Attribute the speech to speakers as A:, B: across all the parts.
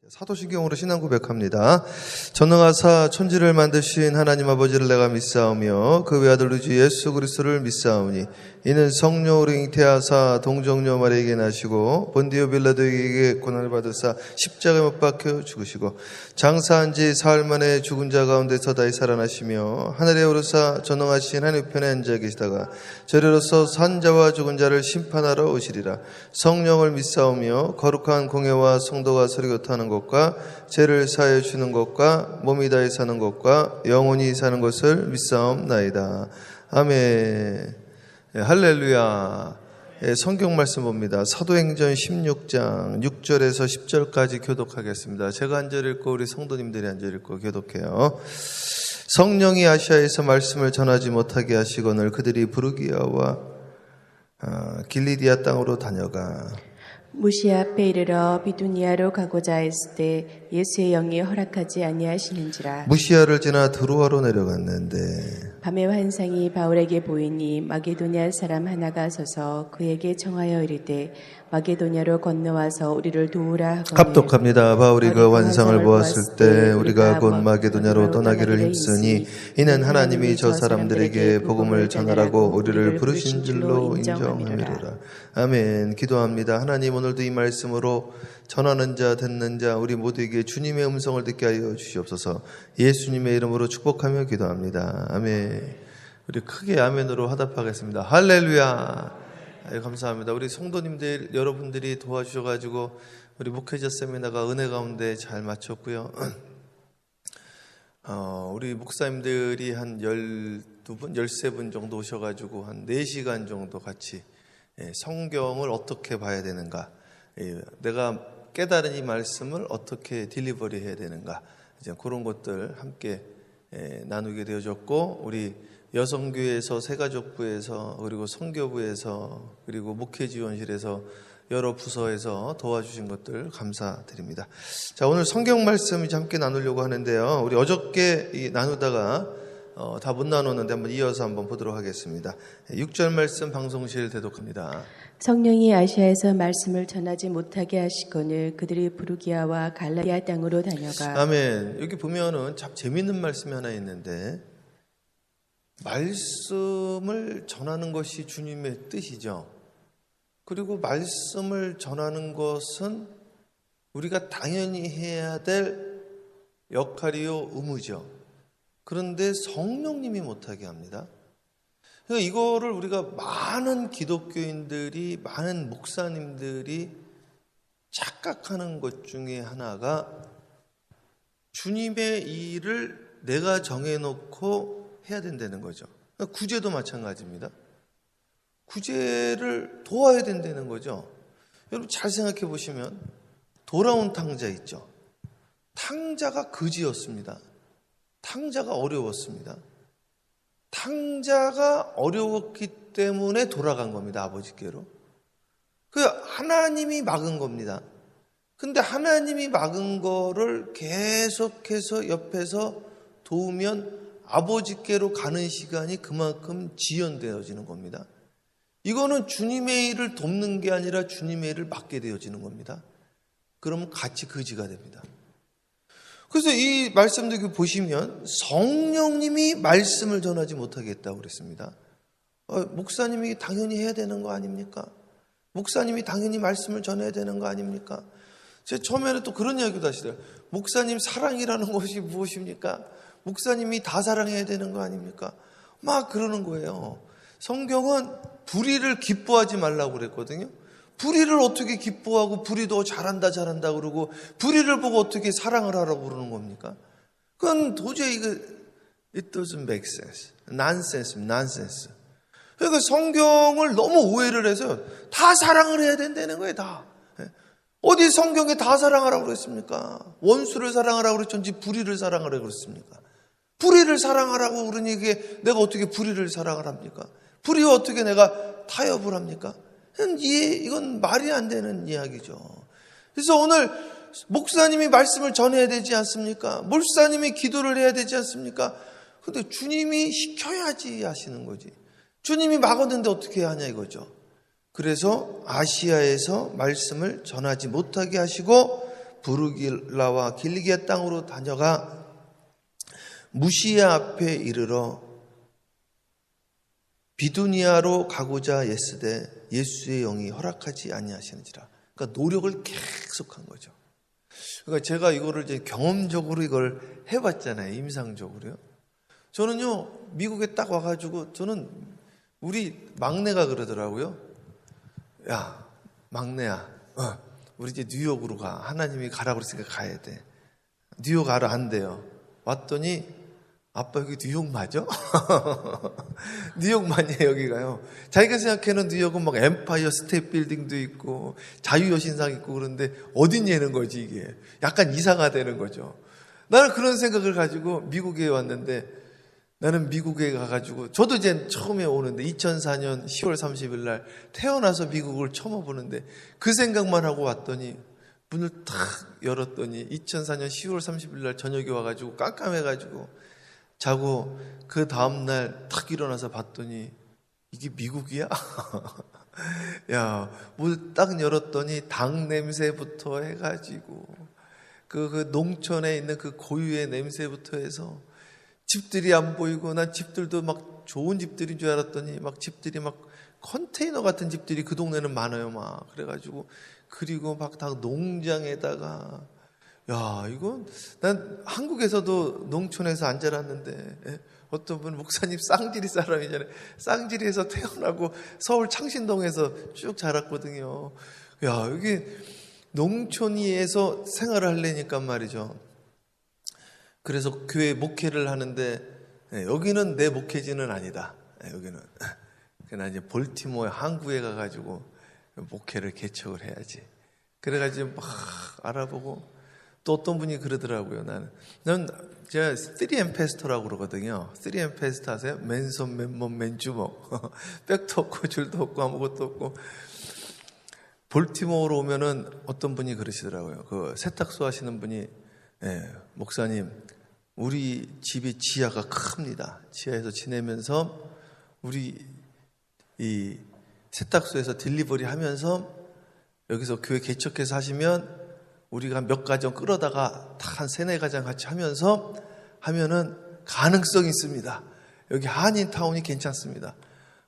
A: 사도신경으로 신앙 고백합니다. 전능하사 천지를 만드신 하나님 아버지를 내가 믿사오며 그 외아들 우리 주 예수 그리스도를 믿사오니 이는 성령으로 잉태하사 동정녀 마리아에게 나시고 본디오 빌라도에게 고난을 받으사 십자가에 못 박혀 죽으시고 장사한 지 사흘 만에 죽은 자 가운데서 다시 살아나시며 하늘에 오르사 전능하신 하나님 우편에 앉아 계시다가 저리로서 산 자와 죽은 자를 심판하러 오시리라. 성령을 믿사오며 거룩한 공예와 성도가 서리교토하는 것과 죄를 사하여 주는 것과 몸이 다해 사는 것과 영원히 사는 것을 믿사옵나이다. 아멘. 할렐루야. 성경 말씀 봅니다. 사도행전 16장 6절에서 10절까지 교독하겠습니다. 제가 한 절 읽고 우리 성도님들이 한 절 읽고 교독해요. 성령이 아시아에서 말씀을 전하지 못하게 하시거늘 그들이 부르기아와 길리디아 땅으로 다녀가
B: 무시아 앞에 이르러 비두니아로 가고자 했을 때 예수의 영이 허락하지 아니하시는지라.
A: 무시아를 지나 드로아로 내려갔는데
B: 밤의 환상이 바울에게 보이니 마게도냐 사람 하나가 서서 그에게 청하여 이르되 마게도냐로 건너와서 우리를 도우라 하거늘.
A: 합독합니다. 바울이 그 환상을 보았을 때 우리가 곧 마게도냐로 떠나기를 힘쓰니 이는 하나님이 저 사람들에게 복음을 전하라고 우리를 부르신 줄로 인정함이로라. 아멘. 기도합니다. 하나님, 오늘도 이 말씀으로 전하는 자 듣는 자 우리 모두에게 주님의 음성을 듣게 하여 주시옵소서. 예수님의 이름으로 축복하며 기도합니다. 아멘. 우리 크게 아멘으로 화답하겠습니다. 할렐루야. 감사합니다. 우리 성도님들 여러분들이 도와주셔가지고 우리 목회자 세미나가 은혜 가운데 잘 마쳤고요. 우리 목사님들이 한 12분, 13분 정도 오셔가지고 한 4시간 정도 같이 성경을 어떻게 봐야 되는가, 내가 깨달은 이 말씀을 어떻게 딜리버리 해야 되는가, 이제 그런 것들 함께 나누게 되어졌고, 우리 여성교회에서, 새가족부에서, 그리고 선교부에서, 그리고 목회지원실에서 여러 부서에서 도와주신 것들 감사드립니다. 자, 오늘 성경 말씀 이제 함께 나누려고 하는데요. 우리 어저께 나누다가 다 못 나눴는데 한번 이어서 한번 보도록 하겠습니다. 6절 말씀 방송실 대독합니다.
B: 성령이 아시아에서 말씀을 전하지 못하게 하시거늘 그들이 부르기아와 갈라디아 땅으로 다녀가.
A: 아멘. 여기 보면은 참 재밌는 말씀이 하나 있는데, 말씀을 전하는 것이 주님의 뜻이죠. 그리고 말씀을 전하는 것은 우리가 당연히 해야 될 역할이요, 의무죠. 그런데 성령님이 못하게 합니다. 그러니까 이거를 우리가 많은 기독교인들이, 많은 목사님들이 착각하는 것 중에 하나가, 주님의 일을 내가 정해놓고 해야 된다는 거죠. 그러니까 구제도 마찬가지입니다. 구제를 도와야 된다는 거죠. 여러분 잘 생각해 보시면 돌아온 탕자 있죠. 탕자가 그지였습니다. 탕자가 어려웠습니다. 탕자가 어려웠기 때문에 돌아간 겁니다. 아버지께로. 그 하나님이 막은 겁니다. 근데 하나님이 막은 거를 계속해서 옆에서 도우면 아버지께로 가는 시간이 그만큼 지연되어지는 겁니다. 이거는 주님의 일을 돕는 게 아니라 주님의 일을 맡게 되어지는 겁니다. 그러면 같이 그지가 됩니다. 그래서 이 말씀들 보시면 성령님이 말씀을 전하지 못하게 했다고 그랬습니다. 목사님이 당연히 해야 되는 거 아닙니까? 목사님이 당연히 말씀을 전해야 되는 거 아닙니까? 제가 처음에는 또 그런 이야기도 하시더라고요. 목사님 사랑이라는 것이 무엇입니까? 목사님이 다 사랑해야 되는 거 아닙니까? 막 그러는 거예요. 성경은 불의를 기뻐하지 말라고 그랬거든요. 불의를 어떻게 기뻐하고 불의도 잘한다 그러고 불의를 보고 어떻게 사랑을 하라고 그러는 겁니까? 그건 도저히 it doesn't make sense. nonsense. 그러니까 성경을 너무 오해를 해서 다 사랑을 해야 된다는 거예요, 다. 어디 성경에 다 사랑하라고 그랬습니까? 원수를 사랑하라고 그랬던지 불의를 사랑하라고 그랬습니까? 불의를 사랑하라고 그러니 이게 내가 어떻게 불의를 사랑을 합니까? 불의와 어떻게 내가 타협을 합니까? 이건 말이 안 되는 이야기죠. 그래서 오늘 목사님이 말씀을 전해야 되지 않습니까? 목사님이 기도를 해야 되지 않습니까? 근데 주님이 시켜야지 하시는 거지. 주님이 막았는데 어떻게 해야 하냐 이거죠. 그래서 아시아에서 말씀을 전하지 못하게 하시고 부르길라와 길리기아 땅으로 다녀가 무시야 앞에 이르러 비두니아로 가고자 애쓰되 예수의 영이 허락하지 아니하시는지라. 그러니까 노력을 계속한 거죠. 그러니까 제가 이거를 이제 경험적으로 이걸 해봤잖아요. 임상적으로요. 저는요, 미국에 딱 와가지고 저는 우리 막내가 그러더라고요. 야, 막내야, 우리 이제 뉴욕으로 가. 하나님이 가라고 그랬으니까 가야 돼. 뉴욕 가라 안 돼요. 왔더니 아빠 여기 뉴욕 맞아? 뉴욕 맞냐 여기가요. 자기가 생각하는 뉴욕은 막 엠파이어 스테이트 빌딩도 있고 자유여신상 있고 그런데 어딨냐는 거지 이게. 약간 이상하다는 거죠. 나는 그런 생각을 가지고 미국에 왔는데 나는 미국에 가가지고 저도 이제 처음에 오는데 2004년 10월 30일 날 태어나서 미국을 처음 와보는데 그 생각만 하고 왔더니 문을 탁 열었더니 2004년 10월 30일 날 저녁에 와가지고 깜깜해가지고 자고 그 다음날 탁 일어나서 봤더니 이게 미국이야? 야, 문 딱 열었더니 당 냄새부터 해가지고 그 농촌에 있는 그 고유의 냄새부터 해서 집들이 안 보이고 난 집들도 막 좋은 집들인 줄 알았더니 막 집들이 막 컨테이너 같은 집들이 그 동네는 많아요 막 그래가지고 그리고 막 다 농장에다가 야, 이건 난 한국에서도 농촌에서 안 자랐는데 어떤 분 목사님 쌍지리 사람이잖아요. 쌍지리에서 태어나고 서울 창신동에서 쭉 자랐거든요. 야, 여기 농촌위에서 생활을 하려니까 말이죠. 그래서 교회 목회를 하는데 여기는 내 목회지는 아니다. 여기는 그냥 이제 볼티모어 항구에 가가지고 목회를 개척을 해야지. 그래가지고 막 알아보고. 또 어떤 분이 그러더라고요. 난 제가 3M 패스터라고 그러거든요. 3M 패스터 아세요? 맨손, 맨몸, 맨주먹. 백도 없고 줄도 없고 아무것도 없고. 볼티모어로 오면은 어떤 분이 그러시더라고요. 그 세탁소 하시는 분이 목사님 우리 집이 지하가 큽니다. 지하에서 지내면서 우리 이 세탁소에서 딜리버리 하면서 여기서 교회 개척해서 하시면 우리가 몇 가정 끌어다가 한 3-4가정 같이 하면은 가능성이 있습니다. 여기 한인타운이 괜찮습니다.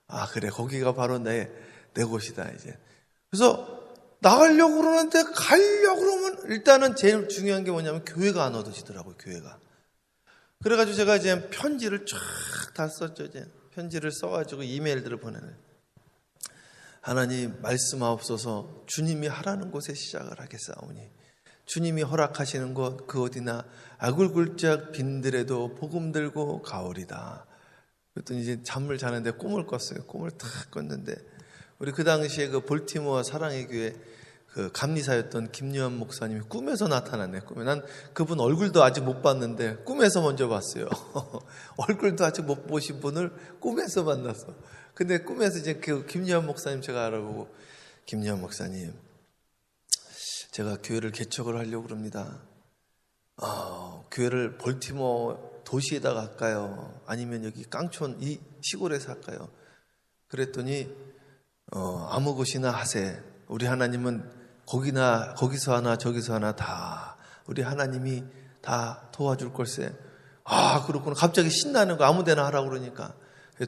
A: 아, 그래. 거기가 바로 내 곳이다, 이제. 그래서 나가려고 그러는데 가려고 그러면 일단은 제일 중요한 게 뭐냐면 교회가 안 얻어지더라고요, 교회가. 그래가지고 제가 이제 편지를 쫙 다 썼죠, 이제. 편지를 써가지고 이메일들을 보내는. 하나님 말씀하옵소서 주님이 하라는 곳에 시작을 하겠사오니 주님이 허락하시는 곳 그 어디나 아굴굴짝 빈들에도 복음 들고 가오리다. 그랬더니 이제 잠을 자는데 꿈을 꿨어요. 꿈을 탁 꿨는데 우리 그 당시에 그 볼티모어 사랑의 교회 그 감리사였던 김유한 목사님이 꿈에서 나타났네. 꿈에 난 그분 얼굴도 아직 못 봤는데 꿈에서 먼저 봤어요. 얼굴도 아직 못 보신 분을 꿈에서 만났어. 근데 꿈에서 이제 그 김유한 목사님 제가 알아보고 김유한 목사님 제가 교회를 개척을 하려고 그럽니다. 교회를 볼티모어 도시에다가 할까요? 아니면 여기 깡촌 이 시골에서 할까요? 그랬더니 아무 곳이나 하세. 우리 하나님은 거기서 하나 저기서 하나 다 우리 하나님이 다 도와줄 걸세. 아, 그렇구나. 갑자기 신나는 거 아무 데나 하라고 그러니까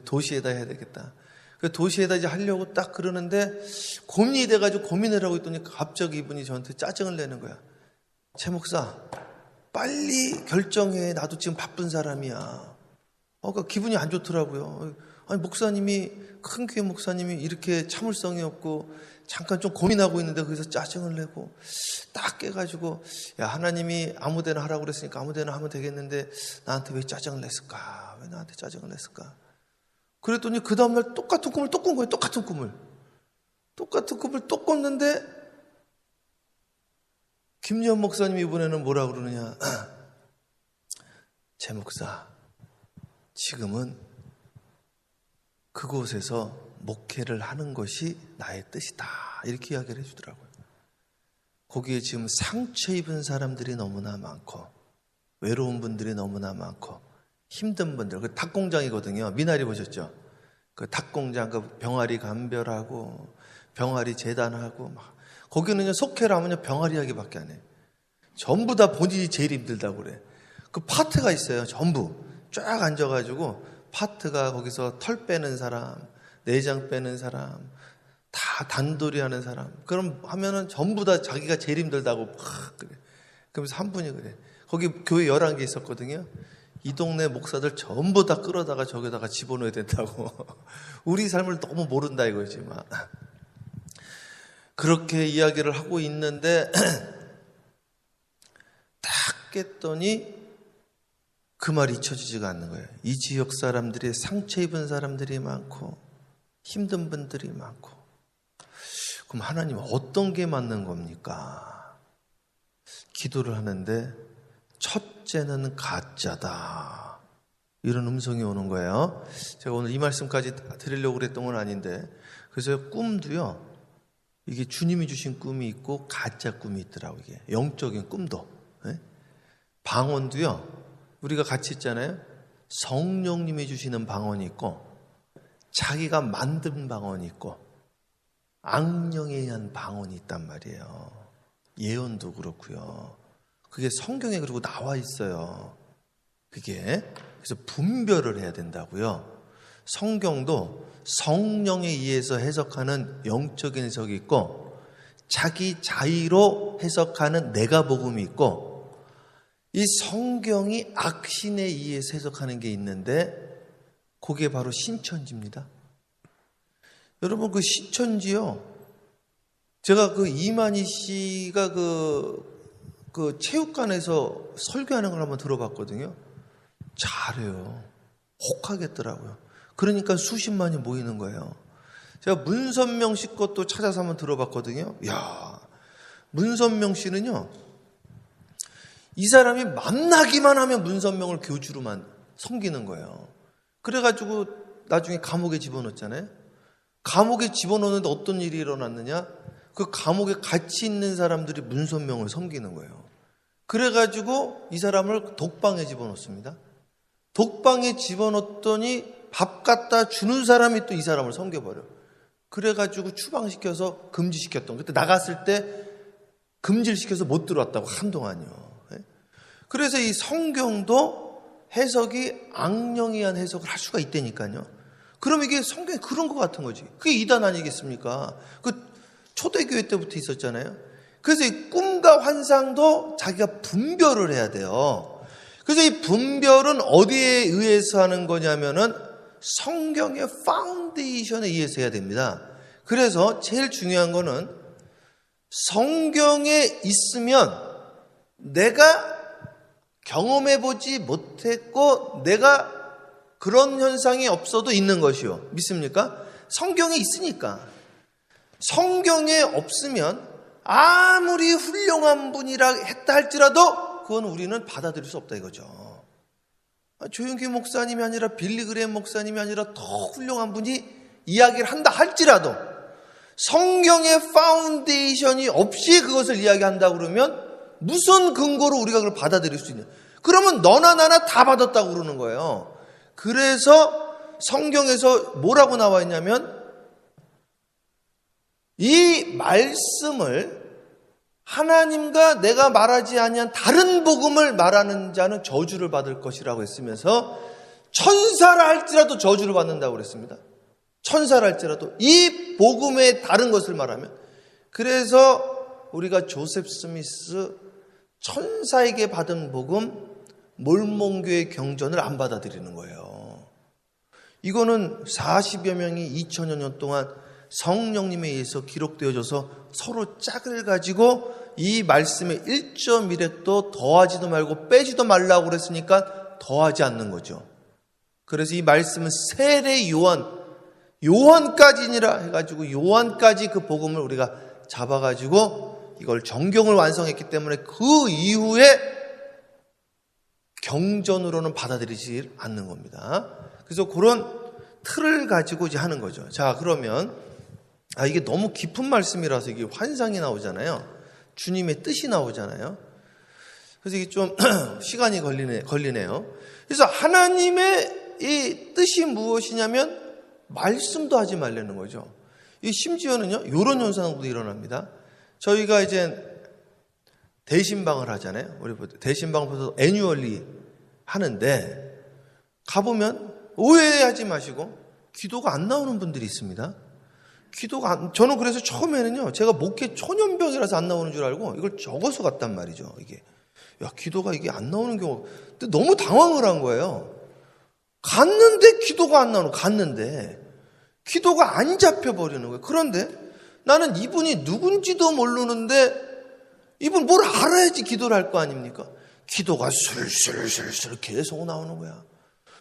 A: 도시에다 해야 되겠다. 도시에다 이제 하려고 딱 그러는데 고민이 돼가지고 고민을 하고 있더니 갑자기 이분이 저한테 짜증을 내는 거야. 최 목사, 빨리 결정해. 나도 지금 바쁜 사람이야. 그러니까 기분이 안 좋더라고요. 아니, 목사님이, 큰 교회 목사님이 이렇게 참을성이 없고 잠깐 좀 고민하고 있는데 거기서 짜증을 내고 딱 깨가지고 야, 하나님이 아무 데나 하라고 그랬으니까 아무 데나 하면 되겠는데 나한테 왜 짜증을 냈을까? 왜 나한테 짜증을 냈을까? 그랬더니 그 다음날 똑같은 꿈을 또 꾼 거예요. 똑같은 꿈을 또 꿨는데 김유한 목사님이 이번에는 뭐라 그러느냐. 제 목사, 지금은 그곳에서 목회를 하는 것이 나의 뜻이다. 이렇게 이야기를 해주더라고요. 거기에 지금 상처 입은 사람들이 너무나 많고 외로운 분들이 너무나 많고 힘든 분들, 그 닭공장이거든요. 미나리 보셨죠? 그 닭공장, 그 병아리 감별하고 병아리 재단하고 막 거기는요 속회를 하면요 병아리 이야기밖에 안 해요. 전부 다 본인이 제일 힘들다고 그래. 그 파트가 있어요. 전부 쫙 앉아가지고 파트가 거기서 털 빼는 사람, 내장 빼는 사람, 다 단돌이 하는 사람. 그럼 하면은 전부 다 자기가 제일 힘들다고 막 그래. 그러면서 한 분이 그래. 거기 교회 11개 있었거든요. 이 동네 목사들 전부 다 끌어다가 저기다가 집어넣어야 된다고. 우리 삶을 너무 모른다 이거지 막. 그렇게 이야기를 하고 있는데 딱 깼더니 그 말이 잊혀지지가 않는 거예요. 이 지역 사람들이 상처 입은 사람들이 많고 힘든 분들이 많고. 그럼 하나님 어떤 게 맞는 겁니까? 기도를 하는데 첫째는 가짜다. 이런 음성이 오는 거예요. 제가 오늘 이 말씀까지 드리려고 그랬던 건 아닌데, 그래서 꿈도요, 이게 주님이 주신 꿈이 있고 가짜 꿈이 있더라고요. 이게 영적인 꿈도. 방언도요, 우리가 같이 있잖아요. 성령님이 주시는 방언이 있고 자기가 만든 방언이 있고 악령에 의한 방언이 있단 말이에요. 예언도 그렇고요. 그게 성경에 그리고 나와 있어요. 그게 그래서 분별을 해야 된다고요. 성경도 성령에 의해서 해석하는 영적인 해석이 있고 자기 자의로 해석하는 내가 복음이 있고 이 성경이 악신에 의해서 해석하는 게 있는데 그게 바로 신천지입니다. 여러분 그 신천지요. 제가 그 이만희 씨가 그 체육관에서 설교하는 걸 한번 들어봤거든요. 잘해요. 혹하겠더라고요. 그러니까 수십만이 모이는 거예요. 제가 문선명 씨 것도 찾아서 한번 들어봤거든요. 야, 문선명 씨는요. 이 사람이 만나기만 하면 문선명을 교주로만 섬기는 거예요. 그래가지고 나중에 감옥에 집어넣었잖아요. 감옥에 집어넣는데 어떤 일이 일어났느냐? 그 감옥에 같이 있는 사람들이 문선명을 섬기는 거예요. 그래가지고 이 사람을 독방에 집어넣습니다. 독방에 집어넣었더니 밥 갖다 주는 사람이 또 이 사람을 섬겨버려. 그래가지고 추방시켜서 금지시켰던. 그때 나갔을 때 금지를 시켜서 못 들어왔다고 한동안요. 그래서 이 성경도 해석이 악령에 의한 해석을 할 수가 있다니까요. 그럼 이게 성경이 그런 것 같은 거지. 그게 이단 아니겠습니까? 그 초대교회 때부터 있었잖아요. 그래서 이 꿈과 환상도 자기가 분별을 해야 돼요. 그래서 이 분별은 어디에 의해서 하는 거냐면은 성경의 파운데이션에 의해서 해야 됩니다. 그래서 제일 중요한 거는 성경에 있으면 내가 경험해보지 못했고 내가 그런 현상이 없어도 있는 것이요. 믿습니까? 성경에 있으니까. 성경에 없으면 아무리 훌륭한 분이라 했다 할지라도 그건 우리는 받아들일 수 없다 이거죠. 조용기 목사님이 아니라 빌리 그레이엄 목사님이 아니라 더 훌륭한 분이 이야기를 한다 할지라도 성경의 파운데이션이 없이 그것을 이야기한다 그러면 무슨 근거로 우리가 그걸 받아들일 수 있냐? 그러면 너나 나나 다 받았다고 그러는 거예요. 그래서 성경에서 뭐라고 나와 있냐면 이 말씀을 하나님과 내가 말하지 아니한 다른 복음을 말하는 자는 저주를 받을 것이라고 했으면서 천사라 할지라도 저주를 받는다고 그랬습니다. 천사라 할지라도 이 복음의 다른 것을 말하면. 그래서 우리가 조셉 스미스 천사에게 받은 복음 몰몬교의 경전을 안 받아들이는 거예요. 이거는 40여 명이 2000여 년 동안 성령님에 의해서 기록되어져서 서로 짝을 가지고 이 말씀에 1.1획도 더하지도 말고 빼지도 말라고 그랬으니까 더하지 않는 거죠. 그래서 이 말씀은 세례 요한까지니라 해가지고 요한까지 그 복음을 우리가 잡아가지고 이걸 정경을 완성했기 때문에 그 이후에 경전으로는 받아들이지 않는 겁니다. 그래서 그런 틀을 가지고 이제 하는 거죠. 자, 그러면 이게 너무 깊은 말씀이라서 이게 환상이 나오잖아요. 주님의 뜻이 나오잖아요. 그래서 이게 좀 시간이 걸리네요. 그래서 하나님의 이 뜻이 무엇이냐면 말씀도 하지 말라는 거죠. 이 심지어는요, 이런 현상도 일어납니다. 저희가 이제 대신방을 하잖아요. 우리 대신방 보통 애뉴얼리 하는데 가보면 오해하지 마시고 기도가 안 나오는 분들이 있습니다. 저는 그래서 처음에는요, 제가 목회 초년병이라서 안 나오는 줄 알고 이걸 적어서 갔단 말이죠. 이게 기도가 이게 안 나오는 경우, 너무 당황을 한 거예요. 갔는데 기도가 안 나오는, 갔는데 기도가 안 잡혀버리는 거예요. 그런데 나는 이분이 누군지도 모르는데 이분 뭘 알아야지 기도를 할 거 아닙니까? 기도가 술술술술 계속 나오는 거야.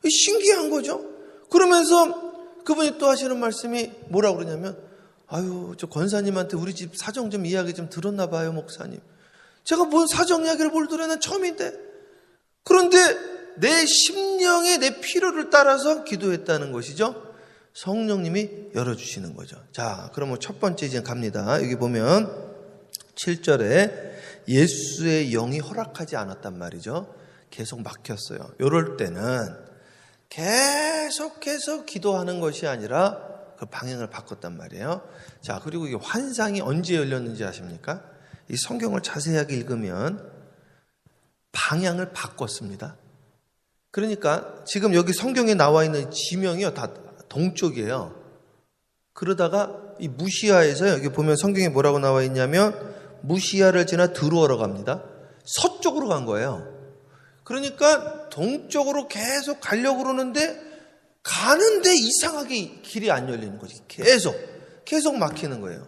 A: 신기한 거죠. 그러면서 그분이 또 하시는 말씀이 뭐라고 그러냐면, 아유, 저 권사님한테 우리 집 사정 좀 이야기 좀 들었나 봐요, 목사님. 제가 뭔 사정 이야기를 뭘 들어야 난 처음인데. 그런데 내 심령의 내 필요를 따라서 기도했다는 것이죠. 성령님이 열어주시는 거죠. 자, 그러면 첫 번째 이제 갑니다. 여기 보면 7절에 예수의 영이 허락하지 않았단 말이죠. 계속 막혔어요. 이럴 때는 계속해서 기도하는 것이 아니라 그 방향을 바꿨단 말이에요. 자, 그리고 이 환상이 언제 열렸는지 아십니까? 이 성경을 자세하게 읽으면 방향을 바꿨습니다. 그러니까 지금 여기 성경에 나와 있는 지명이요, 다 동쪽이에요. 그러다가 이 무시아에서 여기 보면 성경에 뭐라고 나와 있냐면 무시아를 지나 드루어로 갑니다. 서쪽으로 간 거예요. 그러니까 동쪽으로 계속 가려고 그러는데 가는데 이상하게 길이 안 열리는 거지. 계속 막히는 거예요.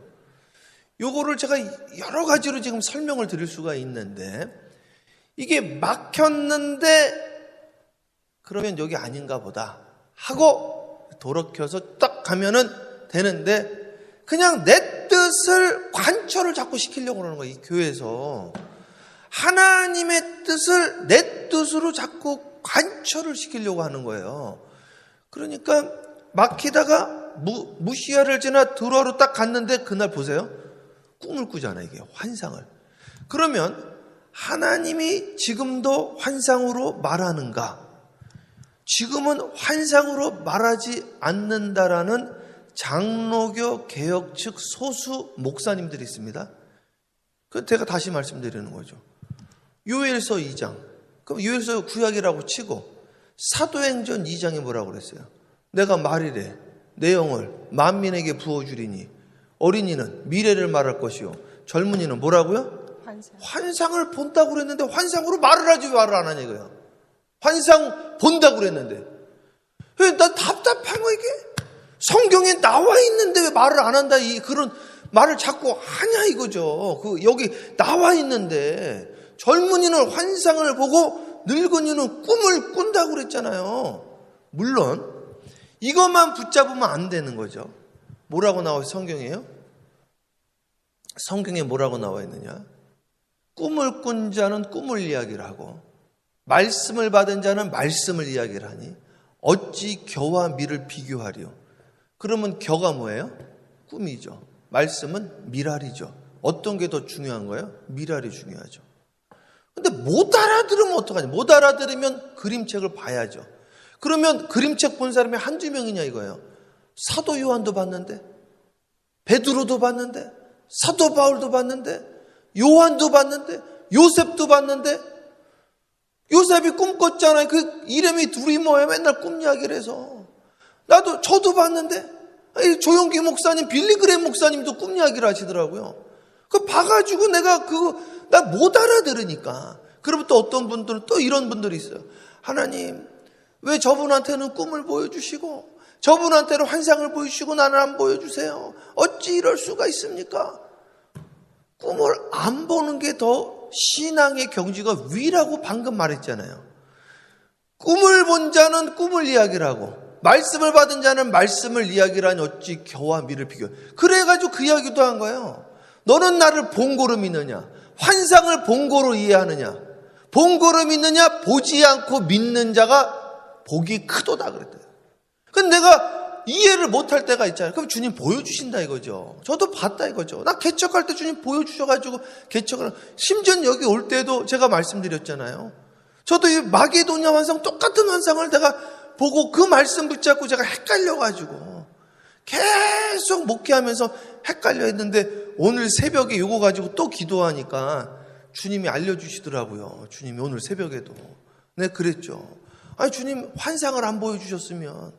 A: 요거를 제가 여러 가지로 지금 설명을 드릴 수가 있는데 이게 막혔는데 그러면 여기 아닌가 보다 하고 돌이켜서 딱 가면은 되는데 그냥 내 뜻을 관철을 자꾸 시키려고 그러는 거예요. 이 교회에서 하나님의 뜻을 내 뜻으로 자꾸 관철을 시키려고 하는 거예요. 그러니까 막히다가 무시아를 지나 드루어로 딱 갔는데 그날 보세요. 꿈을 꾸잖아요. 이게 환상을. 그러면 하나님이 지금도 환상으로 말하는가? 지금은 환상으로 말하지 않는다라는 장로교 개혁 측 소수 목사님들이 있습니다. 그 제가 다시 말씀드리는 거죠. 요엘서 2장. 그럼 요엘서 구약이라고 치고 사도행전 2장에 뭐라고 그랬어요? 내가 말이래 내 영을 만민에게 부어주리니 어린이는 미래를 말할 것이요 젊은이는 뭐라고요? 환상을 본다고 그랬는데 환상으로 말을 하지 왜 말을 안 하냐 이거야. 환상 본다고 그랬는데 난 답답한 거 이게. 성경에 나와 있는데 왜 말을 안 한다 그런 말을 자꾸 하냐 이거죠. 여기 나와 있는데 젊은이는 환상을 보고 늙은이는 꿈을 꾼다고 그랬잖아요. 물론 이것만 붙잡으면 안 되는 거죠. 뭐라고 나와 있어요? 성경에요? 성경에 뭐라고 나와 있느냐? 꿈을 꾼 자는 꿈을 이야기를 하고 말씀을 받은 자는 말씀을 이야기를 하니 어찌 겨와 미를 비교하리요? 그러면 겨가 뭐예요? 꿈이죠. 말씀은 미랄이죠. 어떤 게 더 중요한 거예요? 미랄이 중요하죠. 근데 못 알아들으면 어떡하냐? 못 알아들으면 그림책을 봐야죠. 그러면 그림책 본 사람이 한두 명이냐 이거예요. 사도 요한도 봤는데, 베드로도 봤는데, 사도 바울도 봤는데, 요한도 봤는데, 요셉도 봤는데, 요셉이 꿈 꿨잖아요. 그 이름이 둘이 뭐예요? 맨날 꿈 이야기를 해서. 저도 봤는데, 조용기 목사님, 빌리그램 목사님도 꿈 이야기를 하시더라고요. 그 봐가지고 내가 나 못 알아들으니까. 그러면 또 어떤 분들은 또 이런 분들이 있어요. 하나님, 왜 저분한테는 꿈을 보여주시고, 저분한테는 환상을 보여주시고 나는 안 보여주세요? 어찌 이럴 수가 있습니까? 꿈을 안 보는 게 더 신앙의 경지가 위라고 방금 말했잖아요. 꿈을 본 자는 꿈을 이야기를 하고 말씀을 받은 자는 말씀을 이야기를 하니 어찌 겨와 미를 비교. 그래가지고 그 이야기도 한 거예요. 너는 나를 본고로 믿느냐? 환상을 본고로 이해하느냐? 본고로 믿느냐? 보지 않고 믿는 자가 복이 크도다 그랬대요. 근데 내가 이해를 못할 때가 있잖아요. 그럼 주님 보여주신다 이거죠. 저도 봤다 이거죠. 나 개척할 때 주님 보여주셔가지고 개척을. 심지어 여기 올 때도 제가 말씀드렸잖아요. 저도 이 마게도냐 환상 똑같은 환상을 내가 보고 그 말씀 붙잡고 제가 헷갈려가지고 계속 목회하면서 헷갈려 했는데 오늘 새벽에 이거 가지고 또 기도하니까 주님이 알려주시더라고요. 주님이 오늘 새벽에도. 네, 그랬죠. 아니, 주님 환상을 안 보여주셨으면,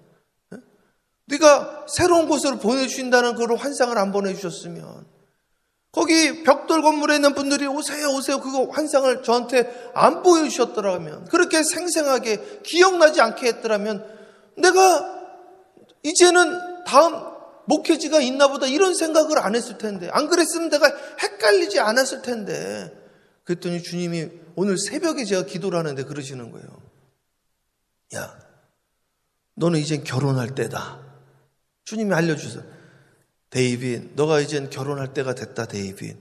A: 네가 새로운 곳으로 보내주신다는 그런 환상을 안 보내주셨으면, 거기 벽돌 건물에 있는 분들이 오세요 오세요 그거 환상을 저한테 안 보여주셨더라면, 그렇게 생생하게 기억나지 않게 했더라면 내가 이제는 다음 목회지가 있나 보다 이런 생각을 안 했을 텐데, 안 그랬으면 내가 헷갈리지 않았을 텐데. 그랬더니 주님이 오늘 새벽에 제가 기도를 하는데 그러시는 거예요. 야, 너는 이젠 결혼할 때다. 주님이 알려주셔서, 데이빗, 너가 이젠 결혼할 때가 됐다, 데이빗.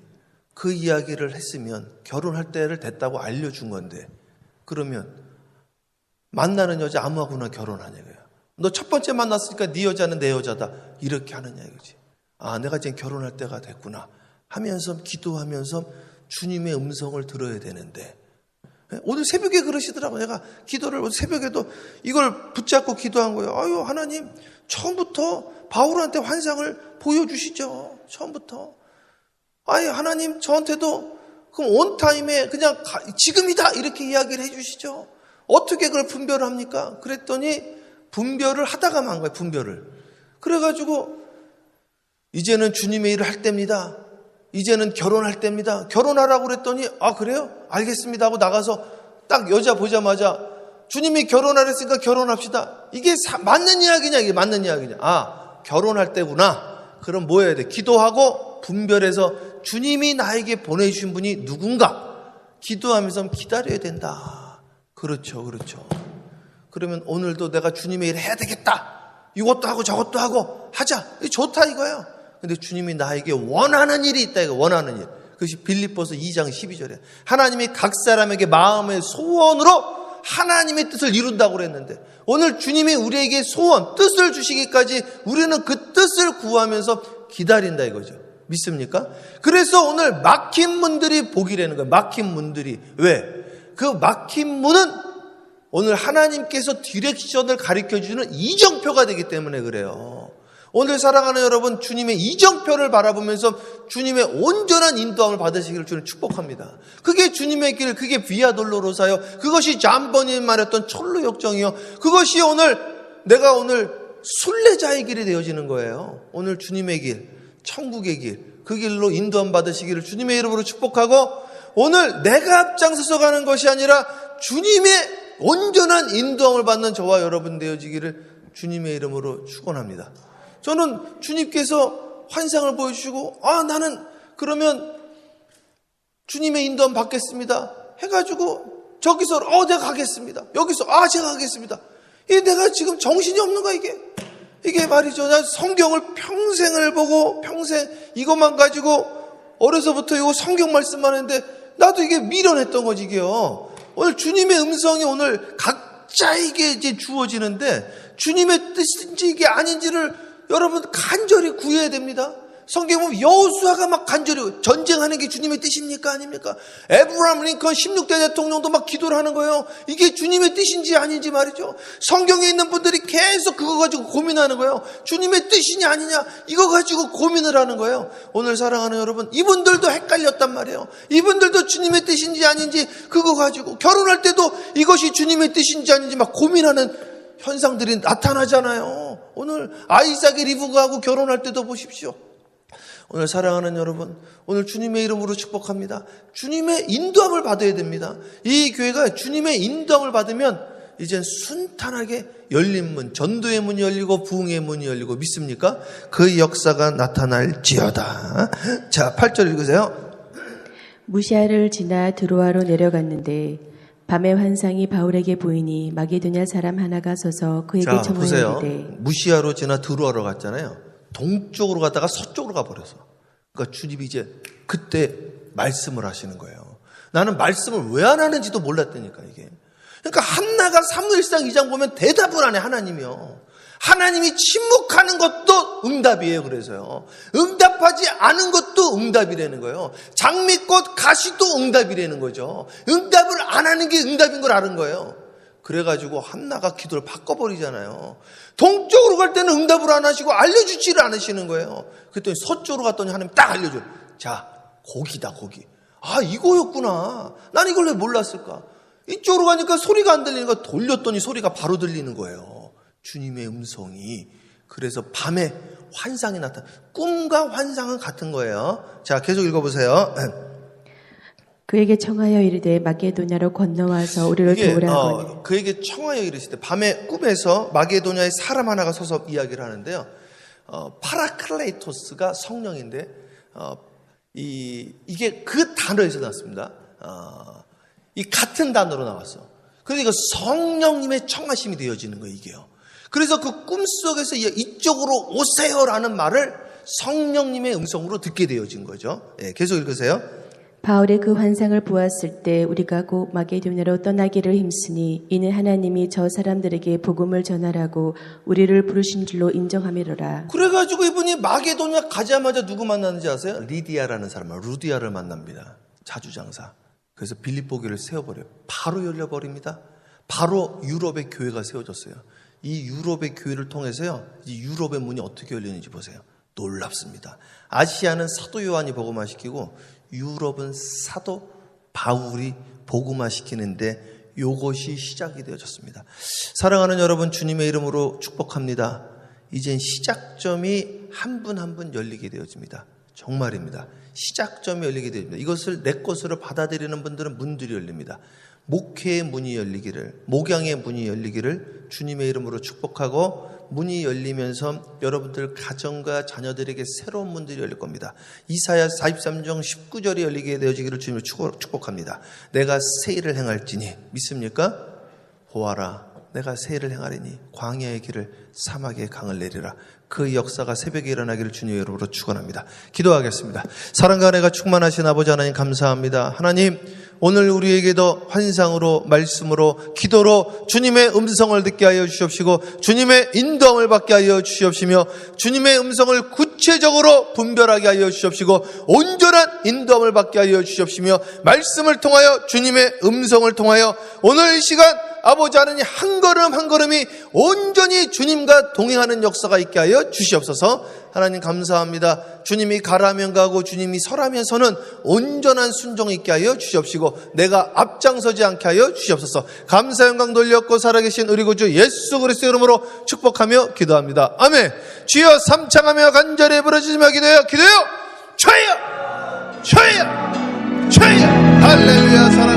A: 그 이야기를 했으면 결혼할 때를 됐다고 알려준 건데, 그러면 만나는 여자 아무하고나 결혼하냐 이거야. 너 첫 번째 만났으니까 네 여자는 내 여자다, 이렇게 하느냐 이거지. 아, 내가 이제 결혼할 때가 됐구나 하면서 기도하면서 주님의 음성을 들어야 되는데, 오늘 새벽에 그러시더라고요. 내가 기도를 새벽에도 이걸 붙잡고 기도한 거예요. 아유, 하나님, 처음부터 바울한테 환상을 보여주시죠. 처음부터. 아유, 하나님, 저한테도 그럼 온타임에 그냥 지금이다 이렇게 이야기를 해주시죠. 어떻게 그걸 분별을 합니까? 그랬더니 분별을 하다가 만 거예요. 분별을. 그래가지고 이제는 주님의 일을 할 때입니다. 이제는 결혼할 때입니다. 결혼하라고 그랬더니, 아, 그래요? 알겠습니다 하고 나가서 딱 여자 보자마자 주님이 결혼하랬으니까 결혼합시다. 이게 맞는 이야기냐? 이게 맞는 이야기냐? 아, 결혼할 때구나. 그럼 뭐 해야 돼? 기도하고 분별해서 주님이 나에게 보내주신 분이 누군가 기도하면서 기다려야 된다. 그렇죠, 그렇죠. 그러면 오늘도 내가 주님의 일을 해야 되겠다. 이것도 하고 저것도 하고 하자. 좋다 이거예요. 근데 주님이 나에게 원하는 일이 있다. 이거 원하는 일. 그것이 빌립보서 2장 12절에 하나님이 각 사람에게 마음의 소원으로 하나님의 뜻을 이룬다고 그랬는데, 오늘 주님이 우리에게 소원, 뜻을 주시기까지 우리는 그 뜻을 구하면서 기다린다 이거죠. 믿습니까? 그래서 오늘 막힌 문들이 복이라는 거예요. 막힌 문들이. 왜? 그 막힌 문은 오늘 하나님께서 디렉션을 가르쳐주는 이정표가 되기 때문에 그래요. 오늘 사랑하는 여러분, 주님의 이정표를 바라보면서 주님의 온전한 인도함을 받으시기를 주님 축복합니다. 그게 주님의 길, 그게 비아 돌로로사요. 그것이 잠번이 말했던 철로 역정이요. 그것이 오늘 내가 오늘 순례자의 길이 되어지는 거예요. 오늘 주님의 길, 천국의 길, 그 길로 인도함 받으시기를 주님의 이름으로 축복하고, 오늘 내가 앞장서서 가는 것이 아니라 주님의 온전한 인도함을 받는 저와 여러분 되어지기를 주님의 이름으로 축원합니다. 저는 주님께서 환상을 보여주시고, 아, 나는 그러면 주님의 인도함 받겠습니다 해가지고 저기서 내가 가겠습니다. 여기서 제가 가겠습니다. 이게 내가 지금 정신이 없는 거야 이게 말이죠. 나 성경을 평생을 보고 평생 이것만 가지고 어려서부터 이거 성경 말씀만 했는데 나도 이게 미련했던 거지 이게요. 오늘 주님의 음성이 오늘 각자에게 이제 주어지는데 주님의 뜻인지 이게 아닌지를 여러분 간절히 구해야 됩니다. 성경 보면 여호수아가 막 간절히 전쟁하는 게 주님의 뜻입니까? 아닙니까? 에브라임 링컨 16대 대통령도 막 기도를 하는 거예요. 이게 주님의 뜻인지 아닌지 말이죠. 성경에 있는 분들이 계속 그거 가지고 고민하는 거예요. 주님의 뜻이냐 아니냐 이거 가지고 고민을 하는 거예요. 오늘 사랑하는 여러분, 이분들도 헷갈렸단 말이에요. 이분들도 주님의 뜻인지 아닌지 그거 가지고 결혼할 때도 이것이 주님의 뜻인지 아닌지 막 고민하는 현상들이 나타나잖아요. 오늘 아이삭이 리브가하고 결혼할 때도 보십시오. 오늘 사랑하는 여러분, 오늘 주님의 이름으로 축복합니다. 주님의 인도함을 받아야 됩니다. 이 교회가 주님의 인도함을 받으면 이젠 순탄하게 열린 문, 전도의 문이 열리고 부흥의 문이 열리고, 믿습니까? 그 역사가 나타날지어다. 자, 8절 읽으세요.
B: 무시아를 지나 드로아로 내려갔는데 밤의 환상이 바울에게 보이니 마게도냐 사람 하나가 서서 그에게
A: 자, 보세요.
B: 청하였는데,
A: 무시아로 지나 드로아로 갔잖아요. 동쪽으로 갔다가 서쪽으로 가버려서. 그러니까 주님이 이제 그때 말씀을 하시는 거예요. 나는 말씀을 왜 안 하는지도 몰랐다니까 이게. 그러니까 한나가 사무엘상 2장 보면 대답을 안 해, 하나님이요. 하나님이 침묵하는 것도 응답이에요. 그래서요. 응답하지 않은 것도 응답이라는 거예요. 장미꽃 가시도 응답이라는 거죠. 응답을 안 하는 게 응답인 걸 아는 거예요. 그래가지고 한나가 기도를 바꿔버리잖아요. 동쪽으로 갈 때는 응답을 안 하시고 알려주지를 않으시는 거예요. 그랬더니 서쪽으로 갔더니 하나님 딱 알려줘요. 자, 고기다, 고기. 아, 이거였구나. 난 이걸 왜 몰랐을까? 이쪽으로 가니까 소리가 안 들리니까 돌렸더니 소리가 바로 들리는 거예요. 주님의 음성이. 그래서 밤에 환상이 나타나. 꿈과 환상은 같은 거예요. 자, 계속 읽어보세요.
B: 그에게 청하여 이르되 마게도냐로 건너와서 우리를 도우라거늘.
A: 그에게 청하여 이르실 때 밤에 꿈에서 마게도냐에 사람 하나가 서서 이야기를 하는데요. 파라클레이토스가 성령인데 이게 그 단어에서 나왔습니다. 이 같은 단어로 나왔어. 그러니까 성령님의 청하심이 되어지는 거예요, 이게요. 그래서 그 꿈속에서 이쪽으로 오세요라는 말을 성령님의 음성으로 듣게 되어진 거죠. 예, 계속 읽으세요.
B: 바울의 그 환상을 보았을 때 우리가 곧 마게도냐로 떠나기를 힘쓰니 이는 하나님이 저 사람들에게 복음을 전하라고 우리를 부르신 줄로 인정함이로라.
A: 그래가지고 이분이 마게도냐 가자마자 누구 만나는지 아세요? 리디아라는 사람, 루디아를 만납니다. 자주장사. 그래서 빌립보교를 세워버려요. 바로 열려버립니다. 바로 유럽의 교회가 세워졌어요. 이 유럽의 교회를 통해서요, 이 유럽의 문이 어떻게 열리는지 보세요. 놀랍습니다. 아시아는 사도 요한이 복음화시키고 유럽은 사도 바울이 복음화시키는데 이것이 시작이 되어졌습니다. 사랑하는 여러분, 주님의 이름으로 축복합니다. 이젠 시작점이 한 분 한 분 열리게 되어집니다. 정말입니다. 시작점이 열리게 됩니다. 이것을 내 것으로 받아들이는 분들은 문들이 열립니다. 목회의 문이 열리기를, 목양의 문이 열리기를 주님의 이름으로 축복하고, 문이 열리면서 여러분들 가정과 자녀들에게 새로운 문들이 열릴 겁니다. 이사야 43장 19절이 열리게 되어지기를 주님을 축복합니다. 내가 새 일을 행할지니 믿습니까? 보아라, 내가 새 일을 행하리니 광야의 길을 사막의 강을 내리라. 그 역사가 새벽에 일어나기를 주님의 이름으로 축원합니다. 기도하겠습니다. 사랑과 은혜가 충만하신 아버지 하나님 감사합니다. 하나님, 오늘 우리에게도 환상으로, 말씀으로, 기도로 주님의 음성을 듣게 하여 주시옵시고 주님의 인도함을 받게 하여 주시옵시며 주님의 음성을 구체적으로 분별하게 하여 주시옵시고 온전한 인도함을 받게 하여 주시옵시며 말씀을 통하여 주님의 음성을 통하여 오늘 이 시간 아버지 하나님 한 걸음 한 걸음이 온전히 주님과 동행하는 역사가 있게 하여 주시옵소서. 하나님 감사합니다. 주님이 가라면 가고 주님이 서라면 서는 온전한 순종 있게 하여 주시옵시고 내가 앞장서지 않게 하여 주시옵소서. 감사 영광 돌렸고 살아계신 우리 구주 예수 그리스도의 이름으로 축복하며 기도합니다. 아멘. 주여 삼창하며 간절히 부르짖으며 기도해요. 주여! 주여! 주여! 할렐루야. 사랑